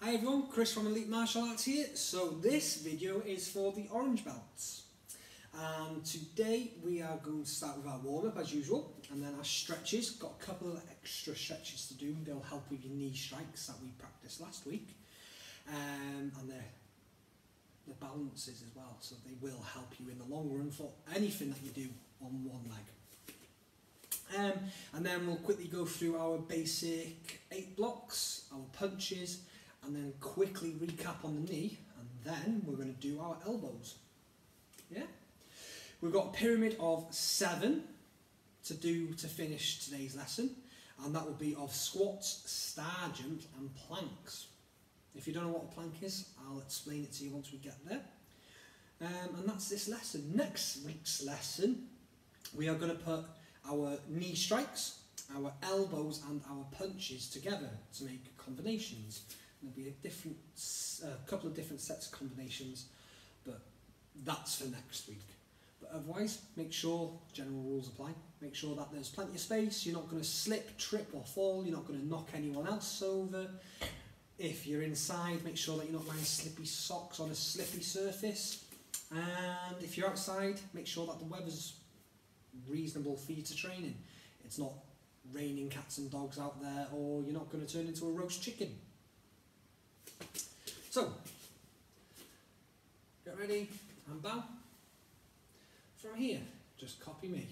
Hi everyone, Chris from Elite Martial Arts here. So this video is for the orange belts. And today we are going to start with our warm-up as usual, and then our stretches. Got a couple of extra stretches to do. They'll help with your knee strikes that we practiced last week. And the balances as well, so they will help you in the long run for anything that you do on one leg. And then we'll quickly go through our basic 8 blocks, our punches, and then quickly recap on the knee, and then we're going to do our elbows. Yeah? We've got a pyramid of 7 to do to finish today's lesson, and that will be of squats, star jumps and planks. If you don't know what a plank is, I'll explain it to you once we get there. And that's this lesson. Next week's lesson, we are going to put our knee strikes, our elbows and our punches together to make combinations. There'll be a couple of different sets of combinations, but that's for next week. But otherwise, make sure general rules apply. Make sure that there's plenty of space. You're not going to slip, trip or fall. You're not going to knock anyone else over. If you're inside, make sure that you're not wearing slippy socks on a slippy surface. And if you're outside, make sure that the weather's reasonable for you to train in. It's not raining cats and dogs out there, or you're not going to turn into a roast chicken. So, get ready and bow. From here, just copy me.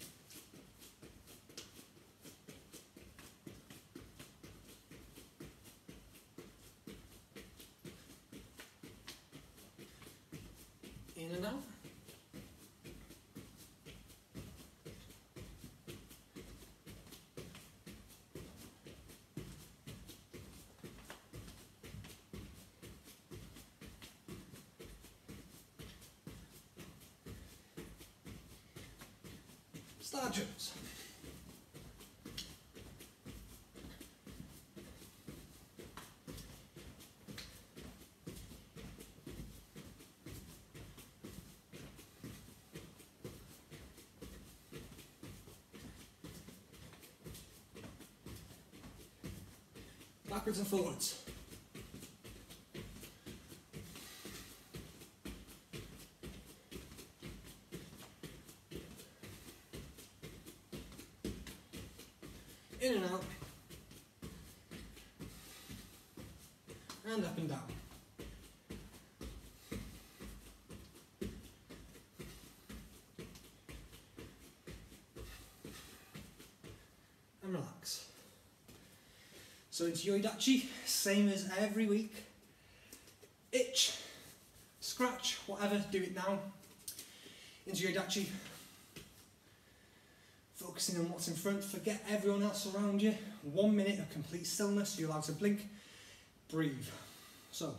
In and out. Star jumps. Backwards and forwards. In and out, and up and down. And relax. So into yoidachi, same as every week. Itch, scratch, whatever, do it now. Into yoidachi. Focusing on what's in front, forget everyone else around you. 1 minute of complete stillness, you're allowed to blink, breathe. So,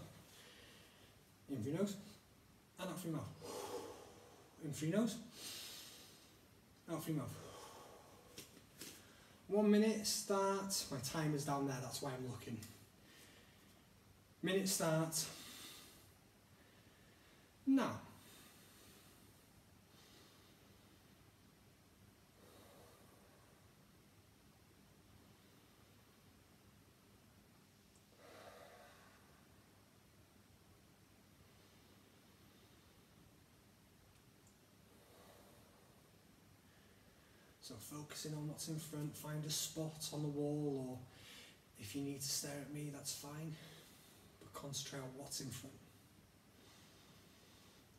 in through your nose, and out through your mouth. In through your nose, out through your mouth. 1 minute start, my timer's down there, that's why I'm looking. Minute start, now. So focusing on what's in front, find a spot on the wall, or if you need to stare at me, that's fine, but concentrate on what's in front.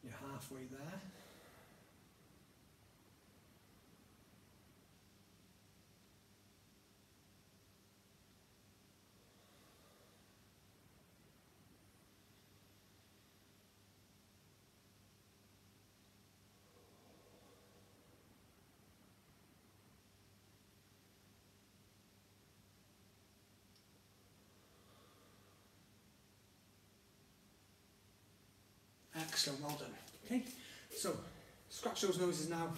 You're halfway there. Excellent, well done. Okay, so scratch those noses now.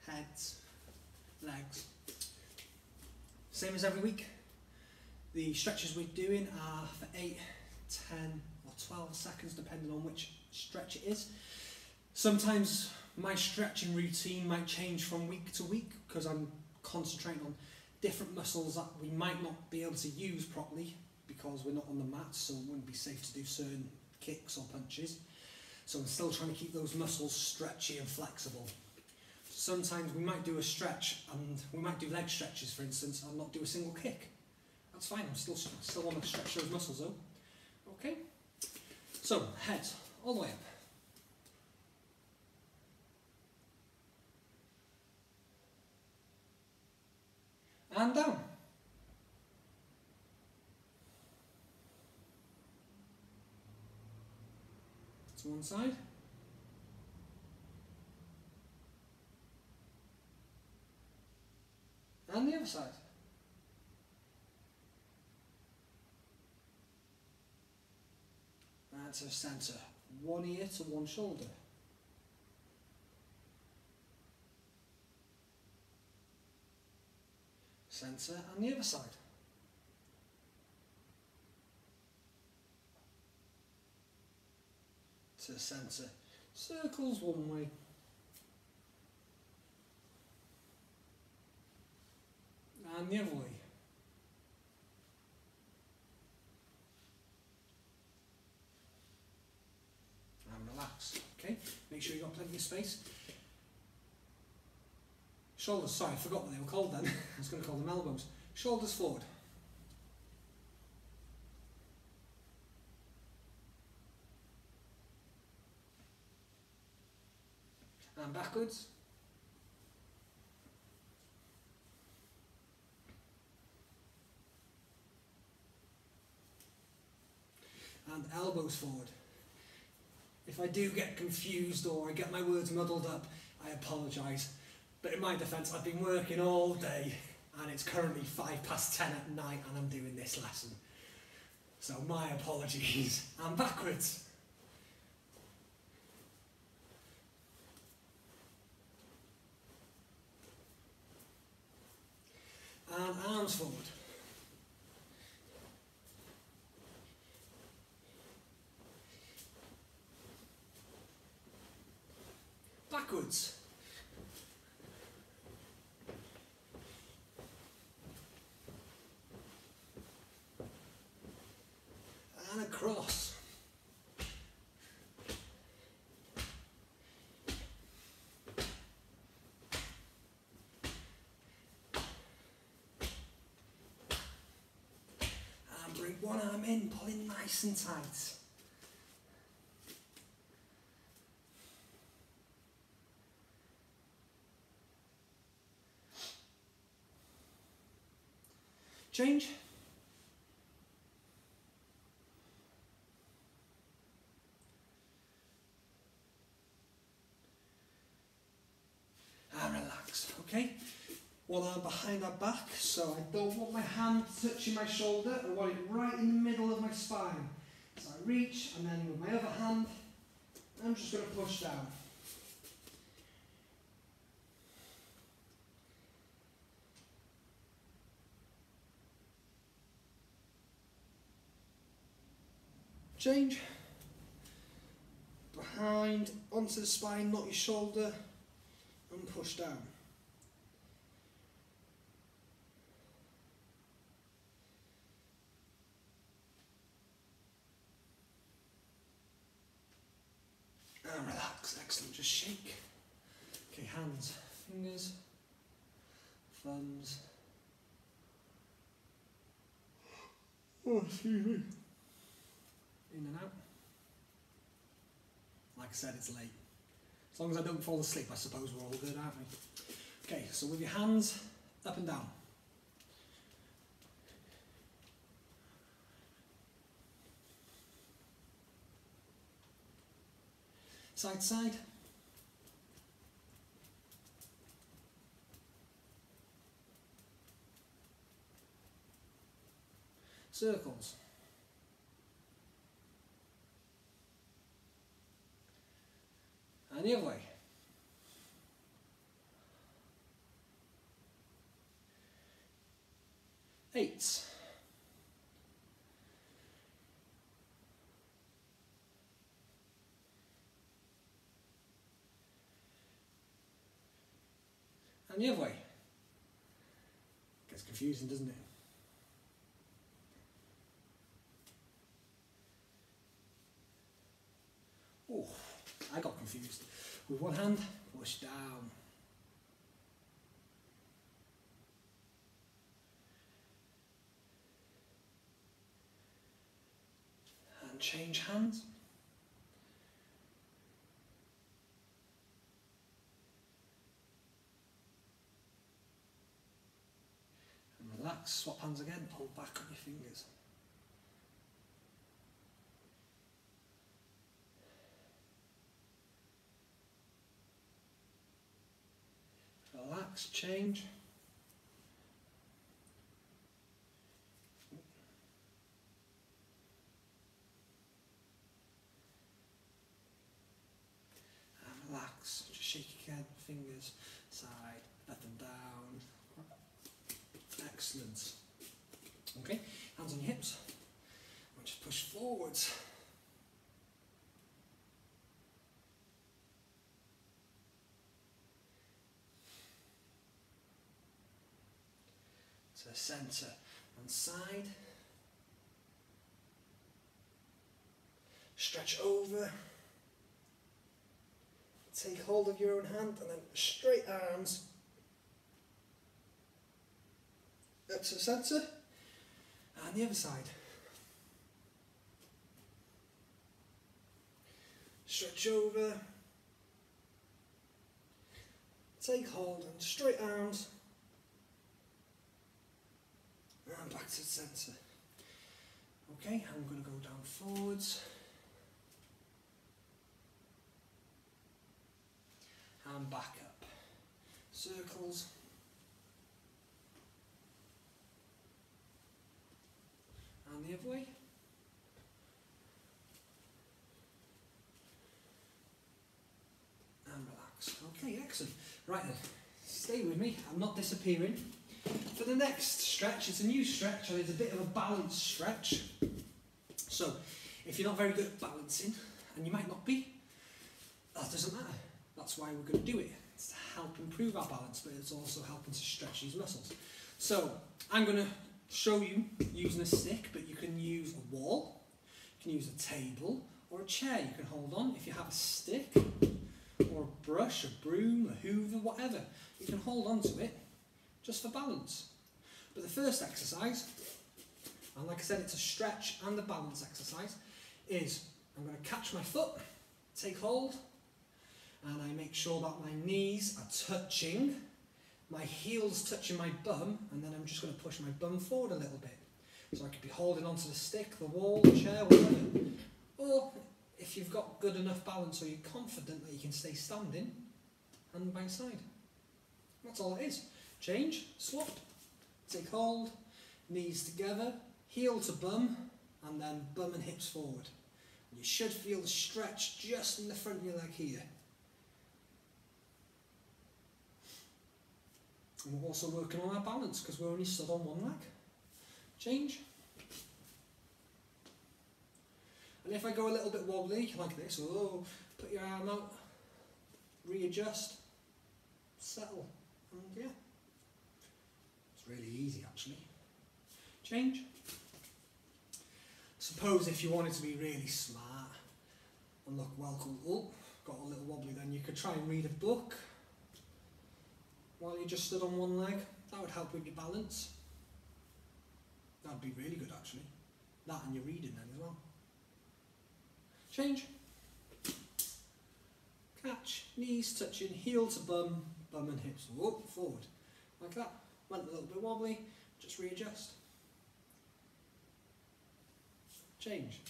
Heads, legs. Same as every week. The stretches we're doing are for 8, 10 or 12 seconds depending on which stretch it is. Sometimes my stretching routine might change from week to week because I'm concentrating on different muscles that we might not be able to use properly because we're not on the mat, so it wouldn't be safe to do certain kicks or punches. So I'm still trying to keep those muscles stretchy and flexible. Sometimes we might do a stretch, and we might do leg stretches, for instance, and not do a single kick. That's fine, I still want to stretch those muscles though. Okay? So, head all the way up. And down. To one side. And the other side. And to the centre. One ear to one shoulder. Centre and the other side. To the centre. Circles one way. And the other way. And relax. Okay, make sure you've got plenty of space. Shoulders, sorry, I forgot what they were called then. I was going to call them elbows. Shoulders forward. And backwards. And elbows forward. If I do get confused or I get my words muddled up, I apologise. But in my defence, I've been working all day and it's currently 10:05 at night and I'm doing this lesson. So my apologies. And backwards. And arms forward. Backwards. And across. And bring one arm in, pulling nice and tight. Change. And relax, okay? One arm behind our back, so I don't want my hand touching my shoulder, I want it right in the middle of my spine. So I reach, and then with my other hand, I'm just going to push down. Change. Behind, onto the spine, not your shoulder, and push down. And relax, excellent, just shake. Okay, hands, fingers, thumbs. Oh, excuse me. In and out. Like I said, it's late. As long as I don't fall asleep, I suppose we're all good, aren't we? Okay, so with your hands up and down. Side to side. Circles. And the other way. Eights. And the other way. Gets confusing, doesn't it? confused. With one hand, push down. And change hands. And relax, swap hands again, pull back on your fingers. Relax, change. And relax, just shake again, fingers, side, up and down. Excellent. Okay, hands on your hips. And just push forwards. To the centre and side. Stretch over. Take hold of your own hand and then straight arms up to the centre and the other side. Stretch over. Take hold and straight arms. And back to the centre. Okay, I'm going to go down forwards. And back up. Circles. And the other way. And relax. Okay, excellent. Right then, stay with me. I'm not disappearing. For the next stretch, it's a new stretch and it's a bit of a balance stretch. So, if you're not very good at balancing, and you might not be, that doesn't matter. That's why we're going to do it. It's to help improve our balance, but it's also helping to stretch these muscles. So, I'm going to show you using a stick, but you can use a wall, you can use a table, or a chair you can hold on. If you have a stick, or a brush, a broom, a hoover, whatever, you can hold on to it just for balance. But the first exercise, and like I said, it's a stretch and a balance exercise, is I'm going to catch my foot, take hold, and I make sure that my knees are touching, my heels touching my bum, and then I'm just going to push my bum forward a little bit. So I could be holding onto the stick, the wall, the chair, whatever. Or if you've got good enough balance or you're confident that you can stay standing, hand by side. That's all it is. Change, swap, take hold, knees together, heel to bum, and then bum and hips forward. You should feel the stretch just in the front of your leg here. And we're also working on our balance because we're only stood on one leg. Change. And if I go a little bit wobbly, like this, oh, put your arm out, readjust, settle, and yeah. It's really easy actually. Change. Suppose if you wanted to be really smart and look well cool, oh, got a little wobbly, then you could try and read a book while you just stood on one leg. That would help with your balance. That would be really good actually. That and your reading then as well. Change. Catch, knees touching, heel to bum, bum and hips. Whoa, forward. Like that. Went a little bit wobbly, just readjust. Change.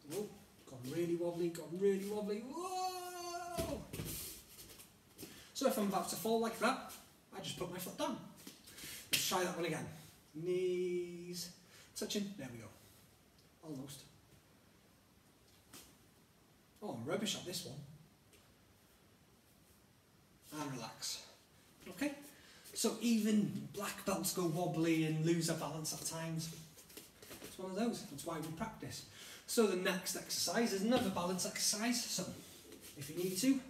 Whoa, gone really wobbly, gone really wobbly. Whoa! So if I'm about to fall like that, I just put my foot down. Let's try that one again. Knees touching, there we go. Almost. Oh, I'm rubbish at this one. And relax. Okay? So even black belts go wobbly and lose their balance at times. It's one of those. That's why we practice. So the next exercise is another balance exercise. So if you need to,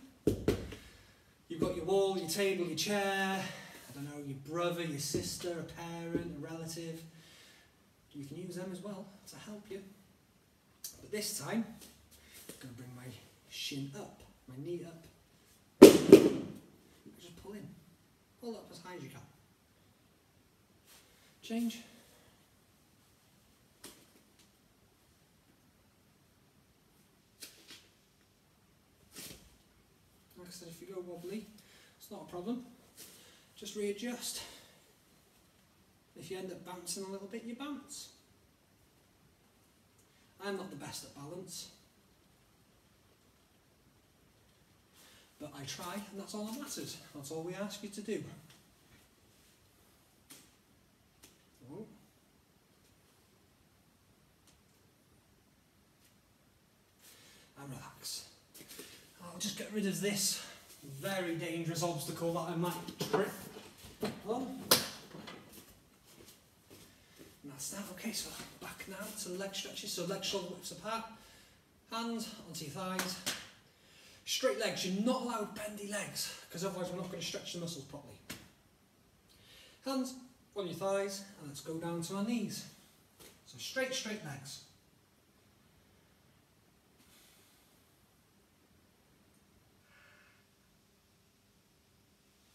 you've got your wall, your table, your chair, I don't know, your brother, your sister, a parent, a relative. You can use them as well to help you. But this time, I'm going to bring my shin up, my knee up. Just pull in. Pull up as high as you can. Change. Like I said, if you go wobbly, it's not a problem. Just readjust. If you end up bouncing a little bit, you bounce. I'm not the best at balance, but I try, and that's all that matters. That's all we ask you to do. Oh. And relax. I'll just get rid of this very dangerous obstacle that I might trip on. And that's that. Okay, so back now to leg stretches. So legs shoulder widths apart, hands onto your thighs. Straight legs, you're not allowed bendy legs, because otherwise we're not going to stretch the muscles properly. Hands on your thighs, and let's go down to our knees. So straight legs.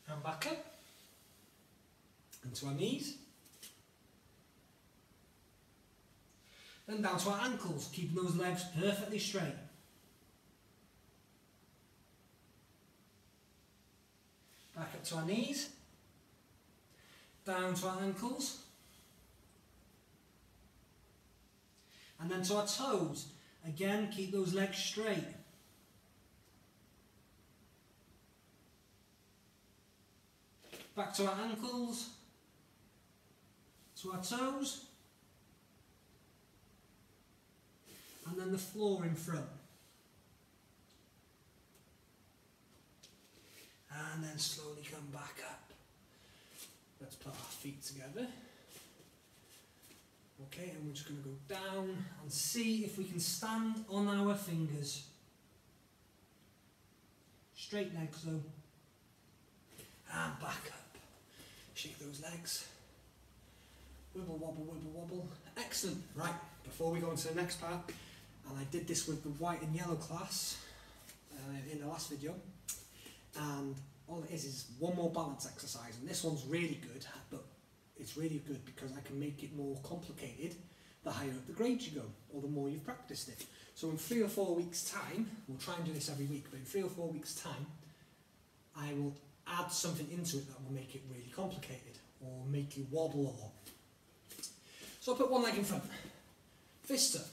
And back up. And to our knees. Then down to our ankles, keeping those legs perfectly straight. Back up to our knees. Down to our ankles. And then to our toes. Again, keep those legs straight. Back to our ankles. To our toes. And then the floor in front. And then slowly come back up. Let's put our feet together. Okay, and we're just going to go down and see if we can stand on our fingers. Straight legs though. And back up. Shake those legs. Wibble wobble, wibble wobble. Excellent. Right, before we go into the next part, and I did this with the white and yellow class in the last video, and all it is one more balance exercise, and this one's really good, but it's really good because I can make it more complicated the higher up the grade you go, or the more you've practiced it. So in 3 or 4 weeks time, we'll try and do this every week, but in 3 or 4 weeks time, I will add something into it that will make it really complicated, or make you wobble a lot. So I'll put one leg in front, fist up,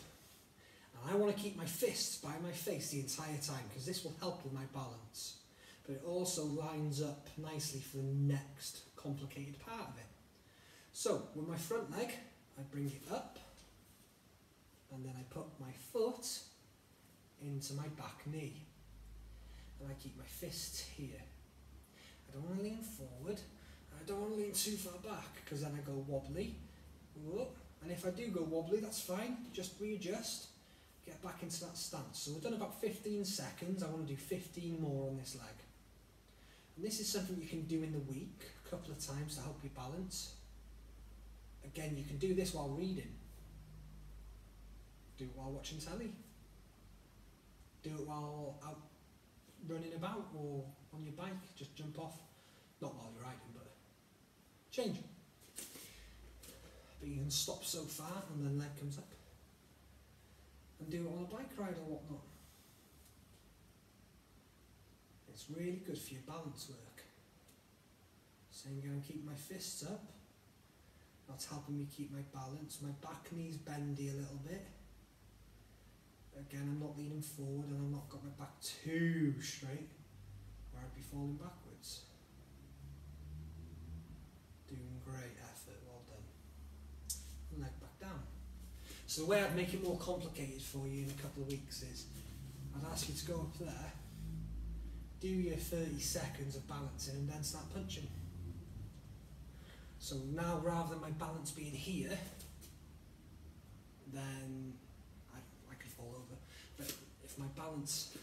and I want to keep my fists by my face the entire time, because this will help with my balance. But it also lines up nicely for the next complicated part of it. So, with my front leg, I bring it up, and then I put my foot into my back knee. And I keep my fist here. I don't want to lean forward, and I don't want to lean too far back, because then I go wobbly. Whoop. And if I do go wobbly, that's fine, just readjust, get back into that stance. So we've done about 15 seconds, I want to do 15 more on this leg. And this is something you can do in the week, a couple of times to help you balance. Again, you can do this while reading. Do it while watching telly. Do it while out running about or on your bike, just jump off. Not while you're riding, but change. But you can stop so far and then leg comes up. And do it on a bike ride or whatnot. It's really good for your balance work. Same again, keep my fists up. That's helping me keep my balance. My back knee's bendy a little bit. Again, I'm not leaning forward and I've not got my back too straight where I'd be falling backwards. Doing great effort, well done. And leg back down. So the way I'd make it more complicated for you in a couple of weeks is I'd ask you to go up there, do your 30 seconds of balancing and then start punching. So now rather than my balance being here, then I could fall over. But if my balance,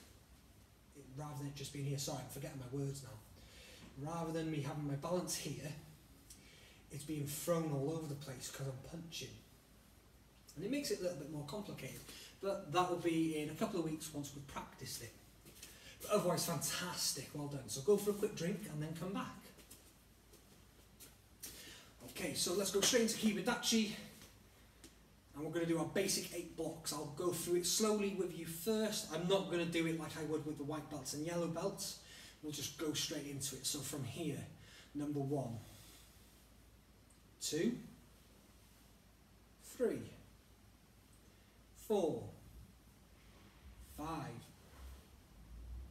rather than it just being here, sorry, I'm forgetting my words now. Rather than me having my balance here, it's being thrown all over the place because I'm punching. And it makes it a little bit more complicated, but that will be in a couple of weeks once we've practiced it. But otherwise, fantastic, well done. So go for a quick drink and then come back. Okay, so let's go straight into Kibadachi. And we're going to do our basic 8 blocks. I'll go through it slowly with you first. I'm not going to do it like I would with the white belts and yellow belts. We'll just go straight into it. So from here, number 1, 2, 3, 4, 5,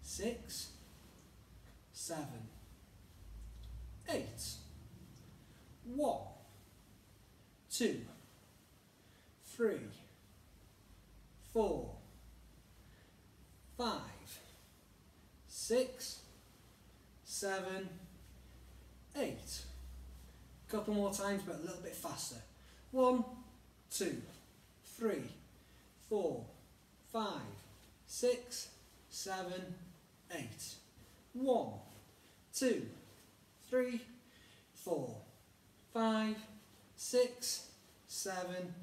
6, 7, 8. 1, 2, 3, 4, 5, 6, 7, 8. A couple more times, but a little bit faster. 1, 2, 3, 4, 5, 6, 7, 8. 1, 2, 3, 4, 5, 6, 7,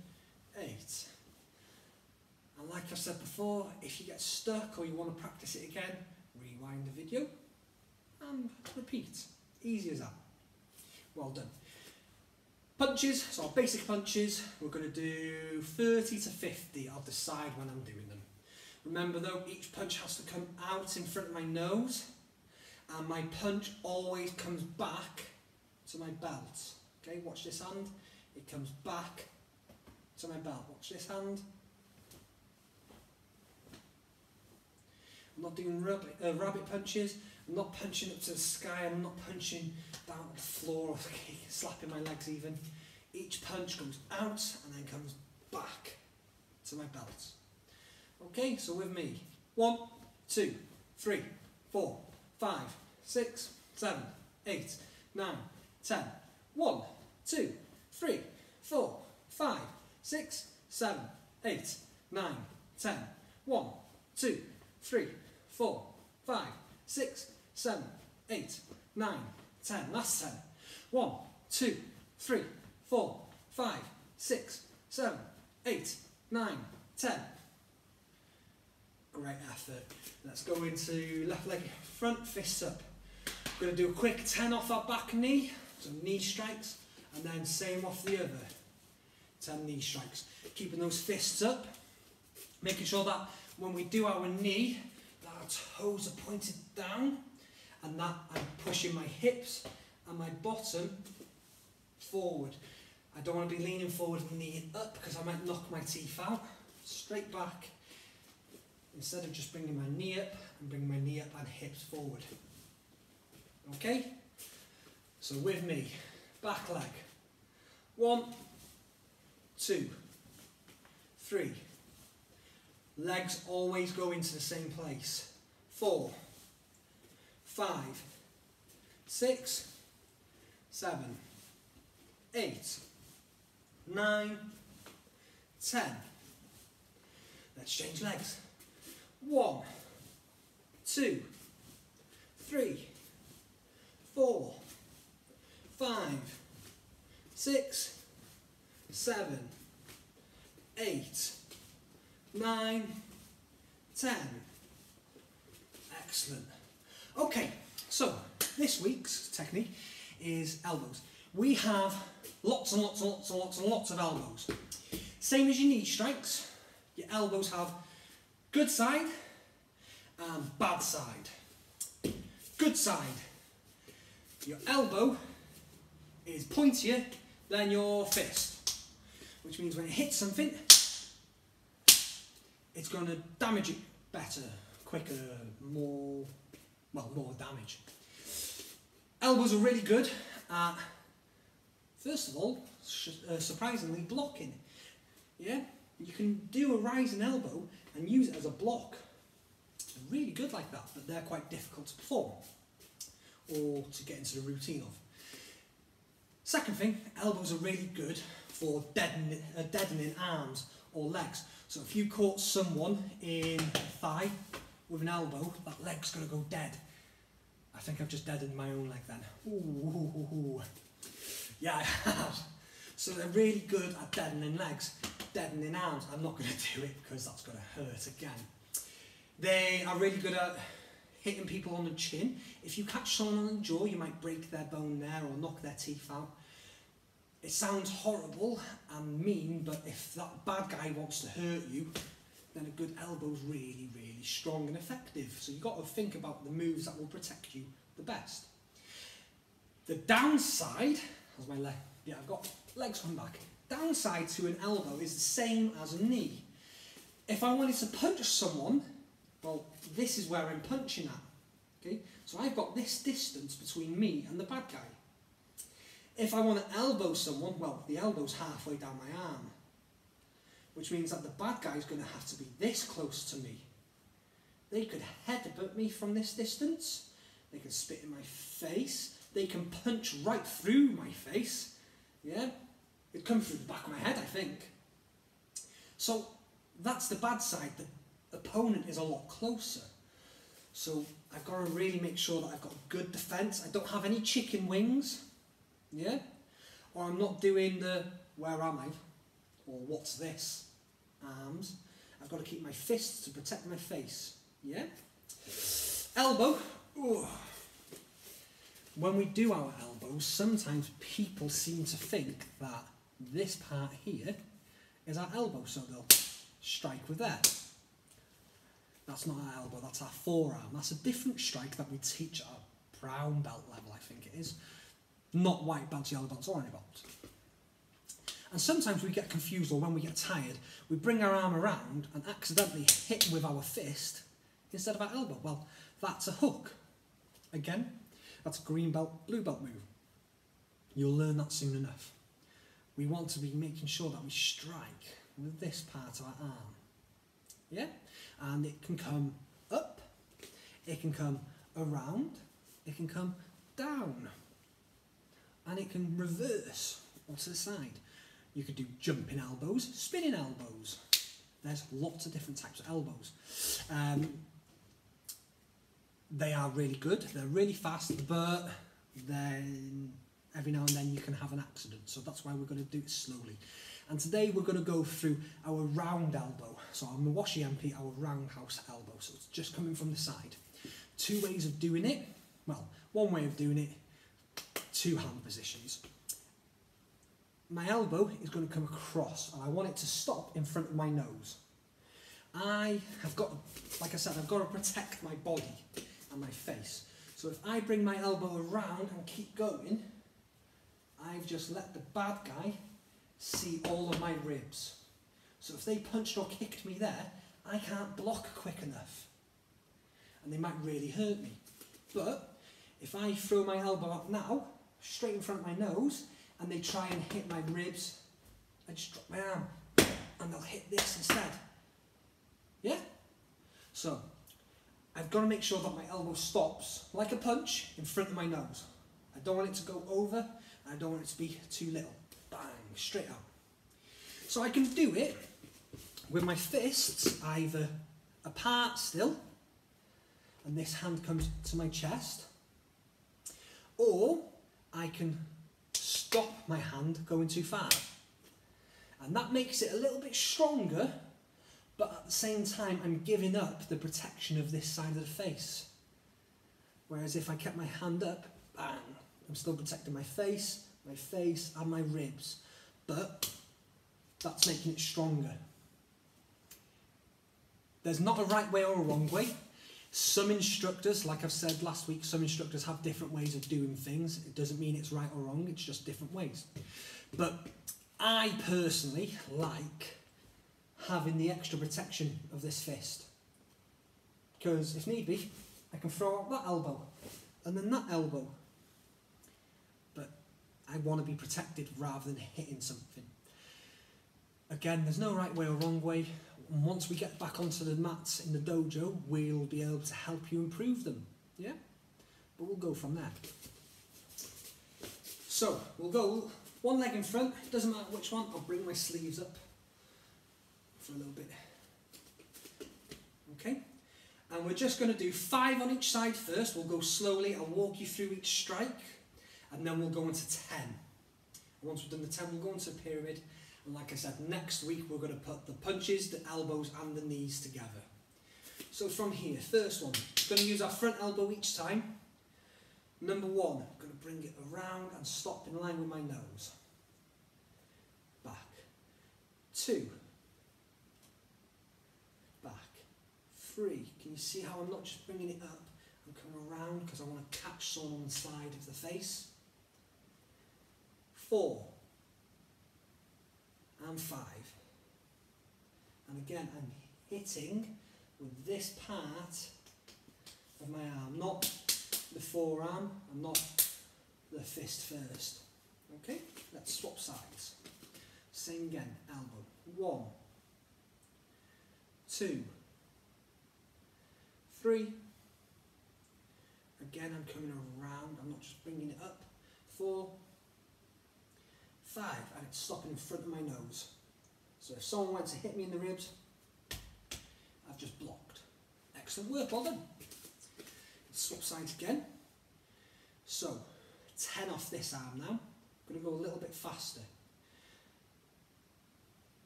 8. And like I've said before, if you get stuck or you want to practice it again, rewind the video and repeat. Easy as that. Well done. Punches, so our basic punches, we're going to do 30 to 50. I'll decide when I'm doing them. Remember though, each punch has to come out in front of my nose, and my punch always comes back to my belt. Okay, watch this hand. It comes back to my belt. Watch this hand. I'm not doing rabbit punches. I'm not punching up to the sky. I'm not punching down on the floor or slapping my legs even. Each punch comes out and then comes back to my belt. Okay, so with me. 1, 2, 3, 4, 5, 6, 7, 8, 9, 10. 1, 2, 3, 4, 5, 6, 7, 8, 9, 10. 1, 2, 3, 4, 5, 6, 7, 8, 9, 10. Last 10. 1, 2, 3, 4, 5, 6, 7, 8, 9, 10. Great effort. Let's go into left leg front, fists up. We're going to do a quick 10 off our back knee, so knee strikes, and then same off the other. 10 knee strikes. Keeping those fists up, making sure that when we do our knee, that our toes are pointed down, and that I'm pushing my hips and my bottom forward. I don't want to be leaning forward and kneeing up because I might knock my teeth out. Straight back. Instead of just bringing my knee up, I'm bringing my knee up and hips forward. Okay? So with me, back leg. 1, 2, 3. Legs always go into the same place. 4, 5, 6, 7, 8, 9, 10. Let's change legs. 1, 2, 3, 4, 5, 6, 7, 8, 9, 10. Excellent. Okay, so this week's technique is elbows. We have lots and lots and lots and lots and lots of elbows. Same as your knee strikes, your elbows have good side and bad side. Good side. Your elbow is pointier than your fist, which means when it hits something, it's going to damage it better, quicker, more damage. Elbows are really good at, first of all, surprisingly blocking. Yeah, you can do a rising elbow and use it as a block. They're really good like that, but they're quite difficult to perform or to get into the routine of. Second thing, elbows are really good for deadening arms or legs. So if you caught someone in the thigh with an elbow, that leg's going to go dead. I think I've just deadened my own leg then. Ooh. Yeah, I have. So they're really good at deadening legs. deadening arms. I'm not going to do it because that's going to hurt again. They are really good at hitting people on the chin. If you catch someone on the jaw, you might break their bone there or knock their teeth out. It sounds horrible and mean, but if that bad guy wants to hurt you, then a good elbow's really, really strong and effective. So you've got to think about the moves that will protect you the best. The downside, how's my leg? Yeah, I've got legs on back. Downside to an elbow is the same as a knee. If I wanted to punch someone, well, this is where I'm punching at. Okay? So I've got this distance between me and the bad guy. If I want to elbow someone, well, the elbow's halfway down my arm, which means that the bad guy's going to have to be this close to me. They could headbutt me from this distance. They can spit in my face. They can punch right through my face. Yeah? It'd come through the back of my head, I think. So that's the bad side. The opponent is a lot closer. So I've got to really make sure that I've got good defence. I don't have any chicken wings. Yeah? Or I'm not doing the where am I? Or what's this? Arms. I've got to keep my fists to protect my face. Yeah? Elbow. Ooh. When we do our elbows, sometimes people seem to think that this part here is our elbow, so they'll strike with there. That's not our elbow, that's our forearm. That's a different strike that we teach at a brown belt level, I think it is. Not white belts, yellow belts, or any belts. And sometimes we get confused, or when we get tired, we bring our arm around and accidentally hit with our fist instead of our elbow. Well, that's a hook. Again, that's a green belt, blue belt move. You'll learn that soon enough. We want to be making sure that we strike with this part of our arm. Yeah? And it can come up, it can come around, it can come down, and it can reverse or to the side. You could do jumping elbows, spinning elbows. There's lots of different types of elbows. They are really good, they're really fast, but then every now and then you can have an accident, so that's why we're going to do it slowly. And today we're going to go through our round elbow. So our Mawashi MP, our roundhouse elbow. So it's just coming from the side. Two ways of doing it. Well, one way of doing it, two hand positions. My elbow is going to come across and I want it to stop in front of my nose. I have got, like I said, I've got to protect my body and my face. So if I bring my elbow around and keep going, I've just let the bad guy see all of my ribs. So if they punched or kicked me there, I can't block quick enough. And they might really hurt me. But if I throw my elbow up now, straight in front of my nose, and they try and hit my ribs, I just drop my arm and they'll hit this instead. Yeah? So I've got to make sure that my elbow stops like a punch in front of my nose. I don't want it to go over, and I don't want it to be too little. Bang, straight out. So I can do it with my fists either apart still, and this hand comes to my chest, or I can stop my hand going too far. And that makes it a little bit stronger, but at the same time I'm giving up the protection of this side of the face. Whereas if I kept my hand up, bang, I'm still protecting my face and my ribs. But that's making it stronger. There's not a right way or a wrong way. Some instructors, like I've said last week, some instructors have different ways of doing things. It doesn't mean it's right or wrong, it's just different ways. But I personally like having the extra protection of this fist. Because if need be, I can throw out that elbow and then that elbow. But I want to be protected rather than hitting something. Again, there's no right way or wrong way. And once we get back onto the mats in the dojo, we'll be able to help you improve them. Yeah? But we'll go from there. So, we'll go one leg in front. It doesn't matter which one. I'll bring my sleeves up for a little bit. Okay? And we're just going to do 5 on each side first. We'll go slowly. I'll walk you through each strike. And then we'll go into 10. And once we've done the 10, we'll go into a pyramid. And like I said, next week we're going to put the punches, the elbows and the knees together. So from here, first one, going to use our front elbow each time. Number one, I'm going to bring it around and stop in line with my nose. Back. 2. Back. 3. Can you see how I'm not just bringing it up? I'm coming around because I want to catch someone on the side of the face. 4. And 5. And again, I'm hitting with this part of my arm, not the forearm, and not the fist first. Okay, let's swap sides. Same again, elbow. 1, 2, 3. Again, I'm coming around, I'm not just bringing it up. 4, 5, and it's stopping in front of my nose. So if someone went to hit me in the ribs, I've just blocked. Excellent work, well done. Swap sides again. So, 10 off this arm now. I'm going to go a little bit faster.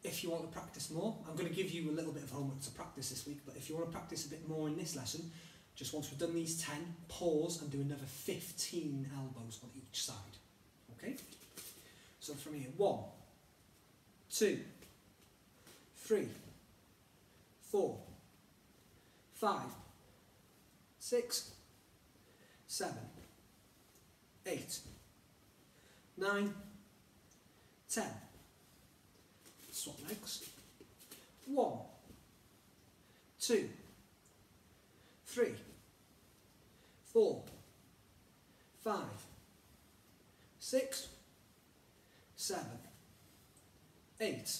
If you want to practice more, I'm going to give you a little bit of homework to practice this week, but if you want to practice a bit more in this lesson, just once we've done these 10, pause and do another 15 elbows on each side. Okay? So from here, 1, 2, 3, 4, 5, 6, 7, 8, 9, 10. Swap legs. 1, 2, 3, 4, 5, 6, 7, 8,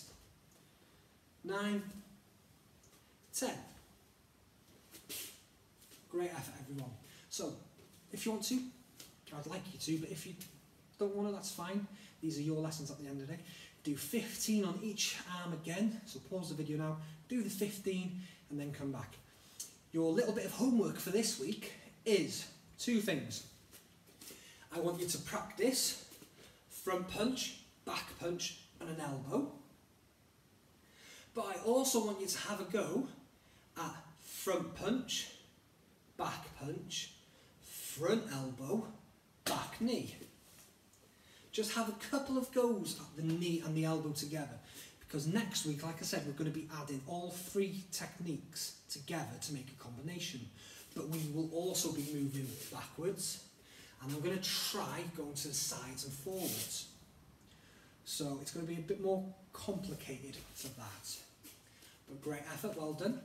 9, 10. Great effort, everyone. So, if you want to, I'd like you to, but if you don't want to, that's fine. These are your lessons at the end of the day. Do 15 on each arm again. So pause the video now, do the 15, and then come back. Your little bit of homework for this week is 2 things. I want you to practice front punch, back punch, and an elbow. But I also want you to have a go at front punch, back punch, front elbow, back knee. Just have a couple of goes at the knee and the elbow together, because next week, like I said, we're going to be adding all 3 techniques together to make a combination, but we will also be moving backwards, and I'm going to try going to the sides and forwards. So it's going to be a bit more complicated for that, but great effort, well done.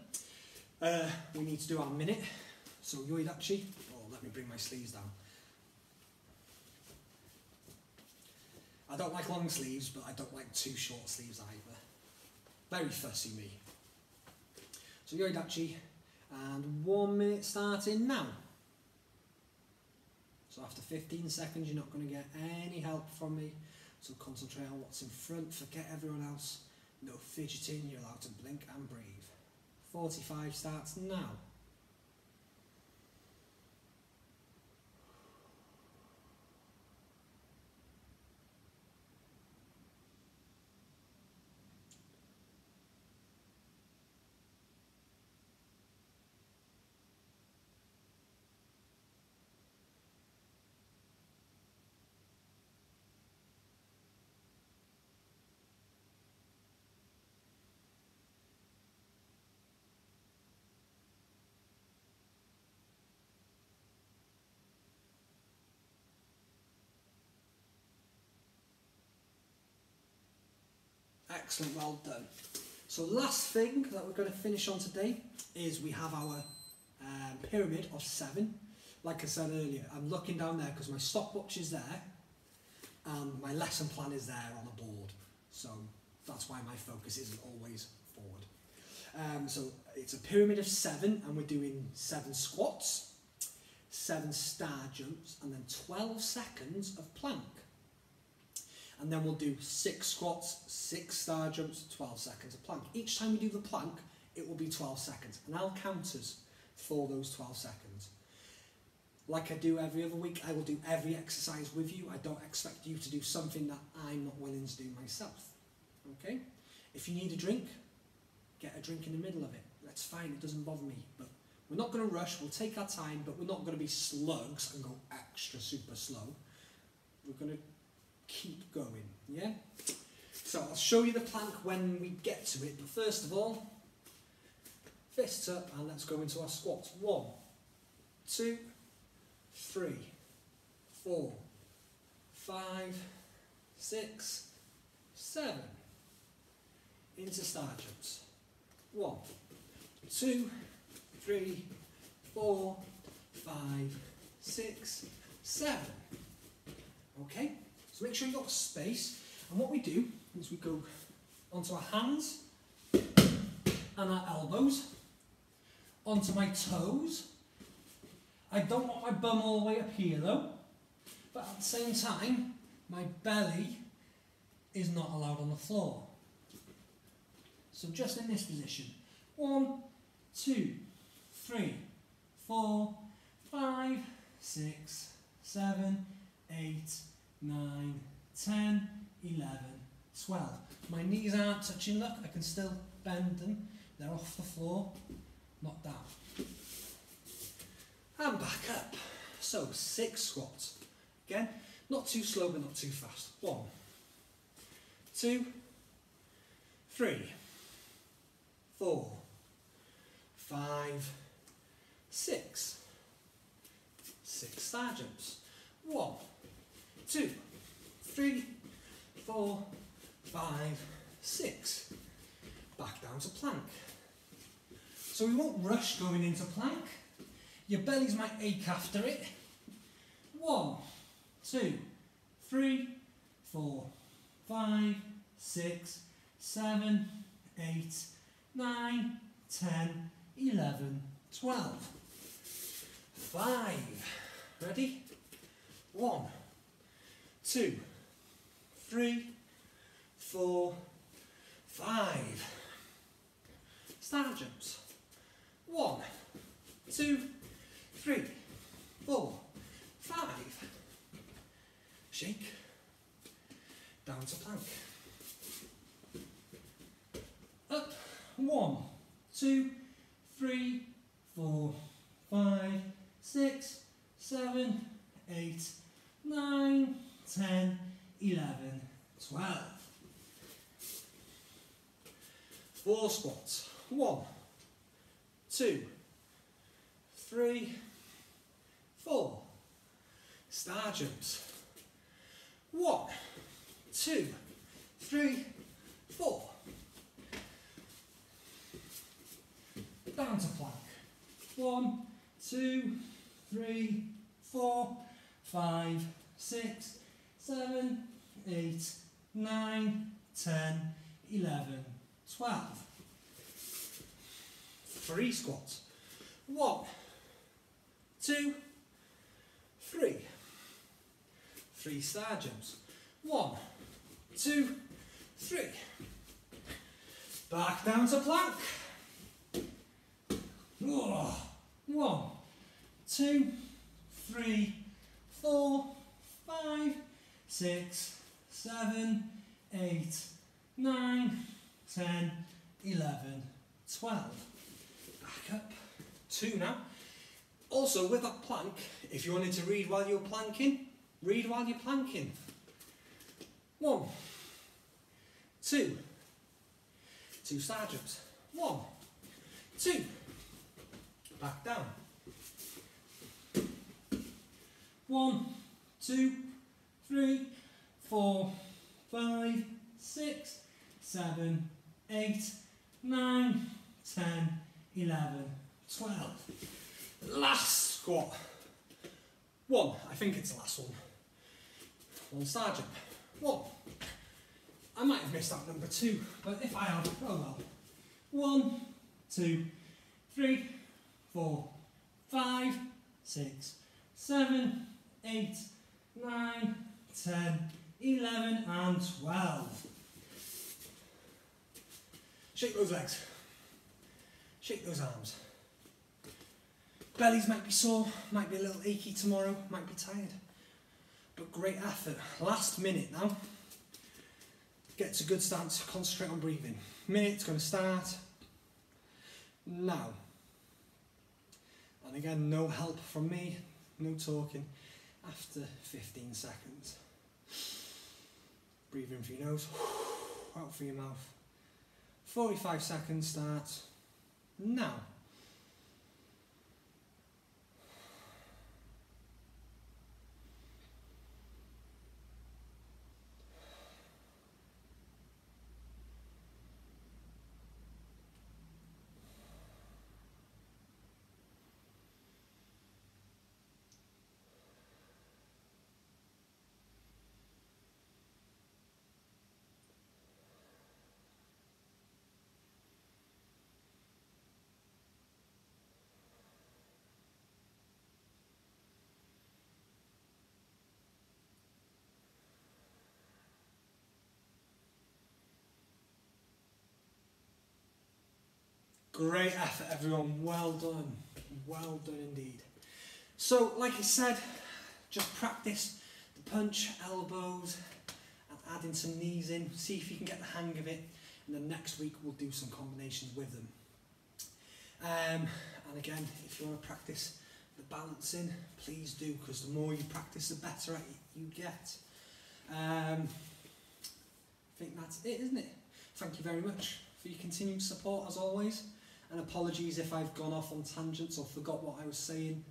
We need to do our minute, so yoidachi, let me bring my sleeves down. I don't like long sleeves, but I don't like too short sleeves either. Very fussy me. So yoidachi, and 1 minute starting now. So after 15 seconds, you're not going to get any help from me. So concentrate on what's in front, forget everyone else. No fidgeting, you're allowed to blink and breathe. 45 starts now. Excellent, well done. So last thing that we're going to finish on today is we have our pyramid of 7. Like I said earlier, I'm looking down there because my stopwatch is there and my lesson plan is there on the board. So that's why my focus isn't always forward. So it's a pyramid of 7 and we're doing 7 squats, 7 star jumps and then 12 seconds of plank. And then we'll do 6 squats, 6 star jumps, 12 seconds of plank. Each time we do the plank, it will be 12 seconds. And I'll count us for those 12 seconds. Like I do every other week, I will do every exercise with you. I don't expect you to do something that I'm not willing to do myself. Okay? If you need a drink, get a drink in the middle of it. That's fine, it doesn't bother me. But we're not going to rush, we'll take our time, but we're not going to be slugs and go extra super slow. We're going to keep going, yeah? So I'll show you the plank when we get to it, but first of all, fists up and let's go into our squats. 1, 2, 3, 4, 5, 6, 7. Into star jumps. 1, 2, 3, 4, 5, 6, 7. Okay, so make sure you've got space. And what we do is we go onto our hands and our elbows, onto my toes. I don't want my bum all the way up here though, but at the same time, my belly is not allowed on the floor. So just in this position. 1, 2, 3, 4, 5, 6, 7, 8, 9, 10, 11, 12. My knees aren't touching, look, I can still bend them. They're off the floor, not down. And back up. So 6 squats. Again, not too slow but not too fast. 1, 2, 3, 4, 5, 6. 6 star jumps. 1, 2, 3, 4, 5, 6. Back down to plank. So we won't rush going into plank. Your bellies might ache after it. 1, 2, 3, 4, 5, 6, 7, 8, 9, 10, 11, 12. 5. Ready? 1, 2, 3, 4, 5. Star jumps. 1, 2, 3, 4, 5. Shake. Down to plank. Up. 1, 2, 3, 4, 5, 6, 7, 8, 9, 10, 11, 12. 4 squats. 1, 2, 3, 4. Star jumps. 1, 2, 3, 4. Down to plank. 1, 2, 3, 4, 5, 6, 7, 8, 9, 10, 11, 12. 3 squats. 1, 2, 3. 3 star jumps. 1, 2, 3. Back down to plank. 1, 2, 3, 4, 5, 6, 7, 8, 9, 10, 11, 12. Back up. 2 now. Also, with that plank, if you wanted to read while you're planking, read while you're planking. 1, 2. 2 star jumps. 1, 2. Back down. 1, 2, 3, 4, 5, 6, 7, 8, 9, 10, 11, 12. Last squat. 1, I think it's the last one. 1 star jump. 1. I might have missed out number 2, but if I have, oh well. 1, 2, 3, 4, 5, 6, 7, 8, 9, 10, 11 and 12. Shake those legs. Shake those arms. Bellies might be sore, might be a little achy tomorrow, might be tired. But great effort. Last minute now. Get to a good stance, concentrate on breathing. Minute's going to start now. And again, no help from me, no talking, after 15 seconds. Breathe in through your nose, out through your mouth. 45 seconds starts now. Great effort, everyone. Well done. Well done indeed. So, like I said, just practice the punch, elbows, and adding some knees in. See if you can get the hang of it. And then next week we'll do some combinations with them. And again, if you want to practice the balancing, please do, because the more you practice, the better at it you get. I think that's it, isn't it? Thank you very much for your continued support as always. And apologies if I've gone off on tangents or forgot what I was saying.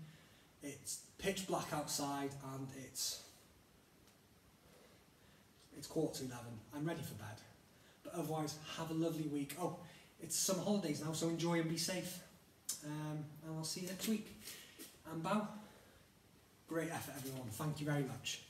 It's pitch black outside and it's 11:15. I'm ready for bed. But otherwise, have a lovely week. Oh, it's summer holidays now, so enjoy and be safe. And I'll see you next week. And bow. Great effort, everyone. Thank you very much.